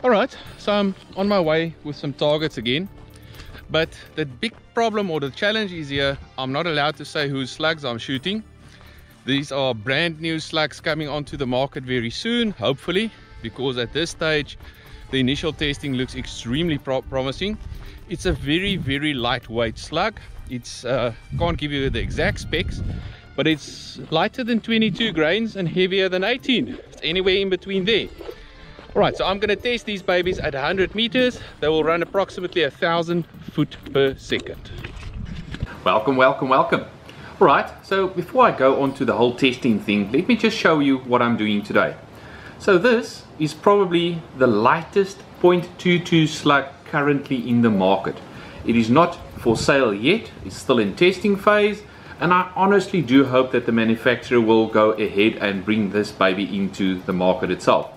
Alright, so I'm on my way with some targets again. But the big problem or the challenge is here, I'm not allowed to say whose slugs I'm shooting. These are brand new slugs coming onto the market very soon, hopefully, because at this stage the initial testing looks extremely promising. It's a very lightweight slug. It's can't give you the exact specs, but it's lighter than 22 grains and heavier than 18. It's anywhere in between there. Alright, so I'm going to test these babies at 100 meters. They will run approximately 1,000 foot per second. Welcome. Alright, so before I go on to the whole testing thing, let me just show you what I'm doing today. So this is probably the lightest .22 slug currently in the market. It is not for sale yet, it's still in testing phase, and I honestly do hope that the manufacturer will go ahead and bring this baby into the market itself.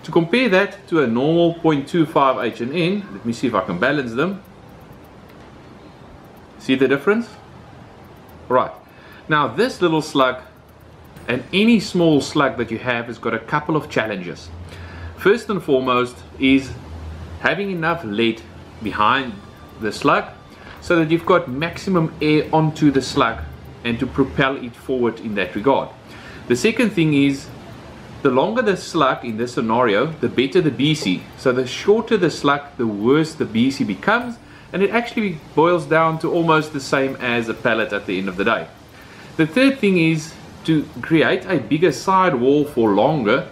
To compare that to a normal .25 H&N, let me see if I can balance them. See the difference? Right. Now this little slug, and any small slug that you have, has got a couple of challenges. First and foremost is having enough lead behind the slug so that you've got maximum air onto the slug and to propel it forward in that regard. The second thing is, the longer the slug in this scenario, the better the BC. So the shorter the slug, the worse the BC becomes, and it actually boils down to almost the same as a pellet at the end of the day. The third thing is, to create a bigger side wall for longer,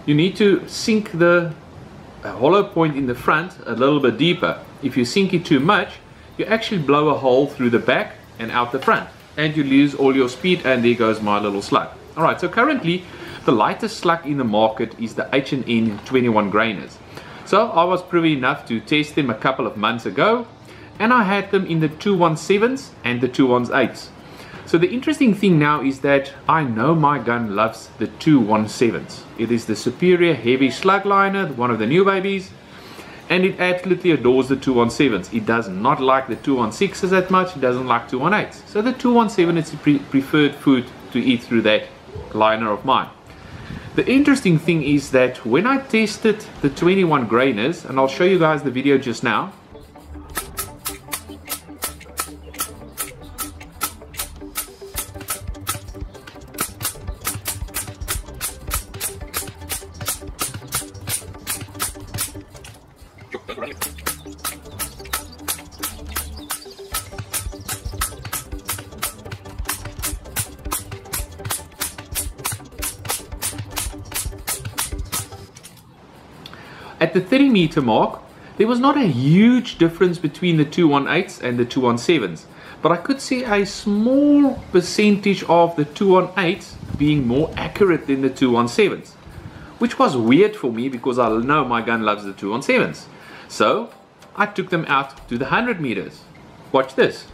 you need to sink the hollow point in the front a little bit deeper. If you sink it too much, you actually blow a hole through the back and out the front, and you lose all your speed, and there goes my little slug. Alright, so currently the lightest slug in the market is the H&N 21 grainers. So I was privy enough to test them a couple of months ago, and I had them in the 217s and the 218s. So the interesting thing now is that I know my gun loves the 217s. It is the superior heavy slug liner, one of the new babies, and it absolutely adores the 217s. It does not like the 216s that much, it doesn't like 218s. So the 217 is the preferred food to eat through that liner of mine. The interesting thing is that when I tested the 21 grainers, and I'll show you guys the video just now. At the 30 meter mark, there was not a huge difference between the 218s and the 217s, but I could see a small percentage of the 218s being more accurate than the 217s, which was weird for me because I know my gun loves the 217s. So I took them out to the 100 meters. Watch this.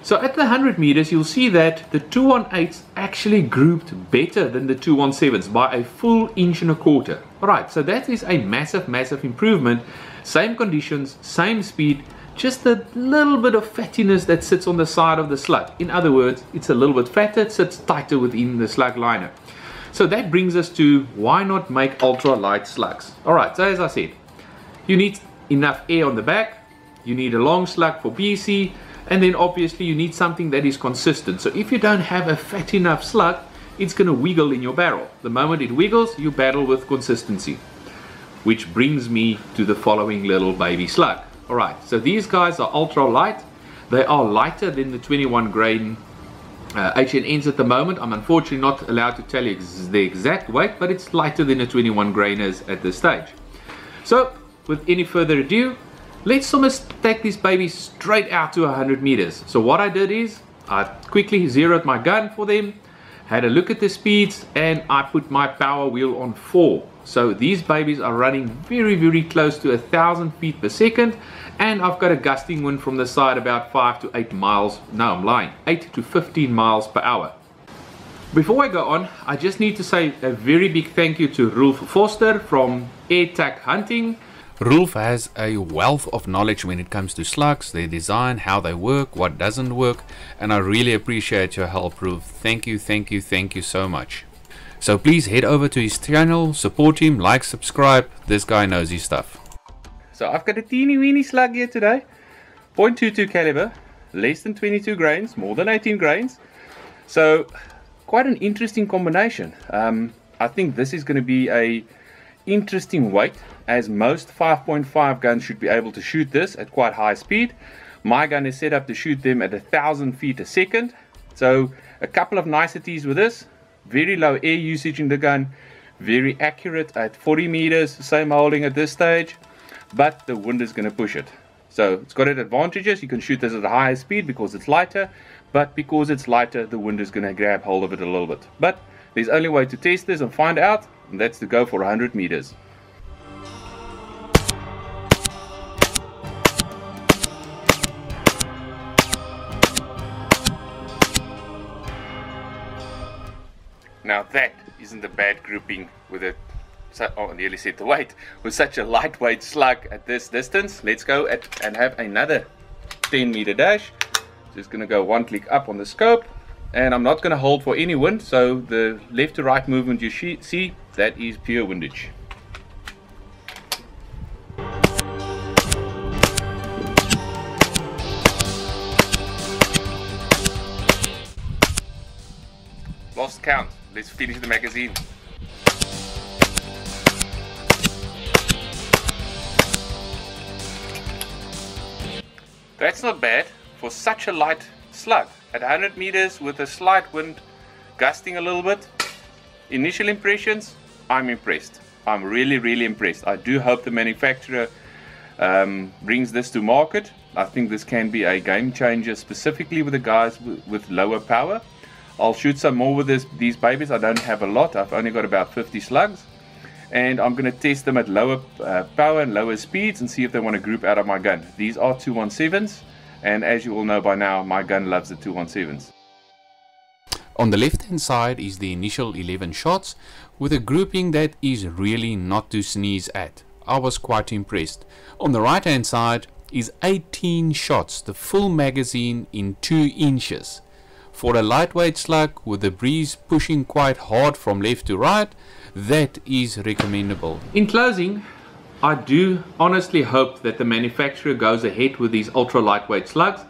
So at the 100 meters, you'll see that the 218s actually grouped better than the 217s by a full 1.25 inches. Alright, so that is a massive improvement. Same conditions, same speed, just a little bit of fattiness that sits on the side of the slug. In other words, it's a little bit fatter, it sits tighter within the slug liner. So that brings us to, why not make ultra light slugs? Alright, so as I said, you need enough air on the back, you need a long slug for BC, and then obviously you need something that is consistent. So if you don't have a fat enough slug, it's going to wiggle in your barrel. The moment it wiggles, you battle with consistency. Which brings me to the following little baby slug. Alright, so these guys are ultra light. They are lighter than the 21 grain H&Ns at the moment. I'm unfortunately not allowed to tell you the exact weight, but it's lighter than the 21 grainers at this stage. So with any further ado, let's almost take this baby straight out to 100 meters. So what I did is, I quickly zeroed my gun for them, had a look at the speeds, and I put my power wheel on 4. So these babies are running very close to 1,000 feet per second, and I've got a gusting wind from the side about 5 to 8 miles, no I'm lying, 8 to 15 miles per hour. Before I go on, I just need to say a very big thank you to Rolf Foster from AirTag Hunting Rolf has a wealth of knowledge when it comes to slugs, their design, how they work, what doesn't work, and I really appreciate your help, Rolf. Thank you, thank you, thank you so much. So please head over to his channel, support him, like, subscribe. This guy knows his stuff. So I've got a teeny weeny slug here today, 0.22 caliber, less than 22 grains, more than 18 grains. So quite an interesting combination. I think this is going to be a interesting weight, as most 5.5 guns should be able to shoot this at quite high speed. My gun is set up to shoot them at 1,000 feet a second. So a couple of niceties with this: very low air usage in the gun, very accurate at 40 meters, same holding at this stage, but the wind is going to push it. So it's got its advantages. You can shoot this at a higher speed because it's lighter, but because it's lighter, the wind is going to grab hold of it a little bit. But there's only way to test this and find out, and that's to go for 100 meters. Now that isn't a bad grouping with it. Oh, I nearly said the weight. With such a lightweight slug at this distance. Let's go and have another 10 meter dash. Just going to go one click up on the scope. And I'm not going to hold for any wind. So the left to right movement you see, that is pure windage. Lost count. Let's finish the magazine. That's not bad for such a light slug. At 100 meters with a slight wind gusting a little bit. Initial impressions, I'm impressed. I'm really impressed. I do hope the manufacturer brings this to market. I think this can be a game changer, specifically with the guys with lower power. I'll shoot some more with these babies. I don't have a lot. I've only got about 50 slugs. And I'm going to test them at lower power and lower speeds and see if they want to group out of my gun. These are 217s. And as you all know by now, my gun loves the 217s. On the left hand side is the initial 11 shots with a grouping that is really not to sneeze at. I was quite impressed. On the right hand side is 18 shots, the full magazine in 2 inches. For a lightweight slug with the breeze pushing quite hard from left to right, that is recommendable. In closing, I do honestly hope that the manufacturer goes ahead with these ultra lightweight slugs.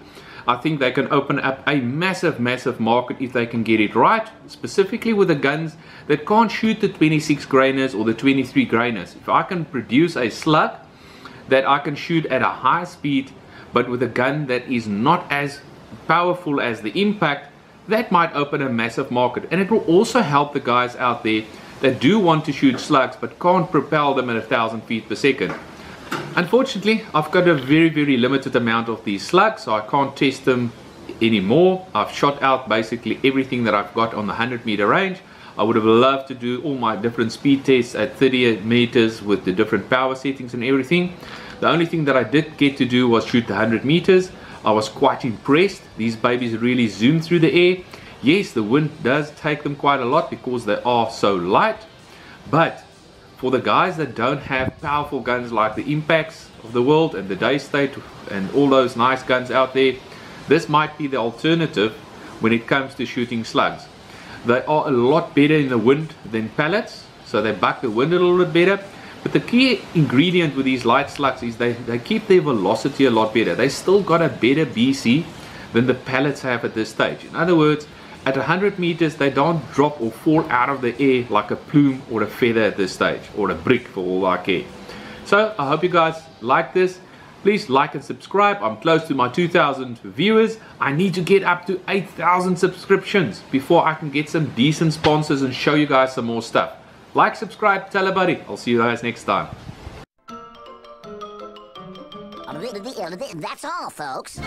I think they can open up a massive market if they can get it right, specifically with the guns that can't shoot the 26 grainers or the 23 grainers. If I can produce a slug that I can shoot at a high speed, but with a gun that is not as powerful as the impact, that might open a massive market. And it will also help the guys out there that do want to shoot slugs but can't propel them at 1,000 feet per second. Unfortunately, I've got a very limited amount of these slugs, so I can't test them anymore. I've shot out basically everything that I've got on the 100 meter range. I would have loved to do all my different speed tests at 38 meters with the different power settings and everything. The only thing that I did get to do was shoot the 100 meters. I was quite impressed. These babies really zoom through the air. Yes, the wind does take them quite a lot because they are so light, but for the guys that don't have powerful guns like the Impacts of the world and the Daystate and all those nice guns out there, this might be the alternative when it comes to shooting slugs. They are a lot better in the wind than pellets, so they buck the wind a little bit better. But the key ingredient with these light slugs is they keep their velocity a lot better. They still got a better BC than the pellets have at this stage. In other words, at 100 meters, they don't drop or fall out of the air like a plume or a feather at this stage, or a brick for all I care. So I hope you guys like this. Please like and subscribe. I'm close to my 2,000 viewers. I need to get up to 8,000 subscriptions before I can get some decent sponsors and show you guys some more stuff. Like, subscribe, tell a buddy. I'll see you guys next time. That's all, folks.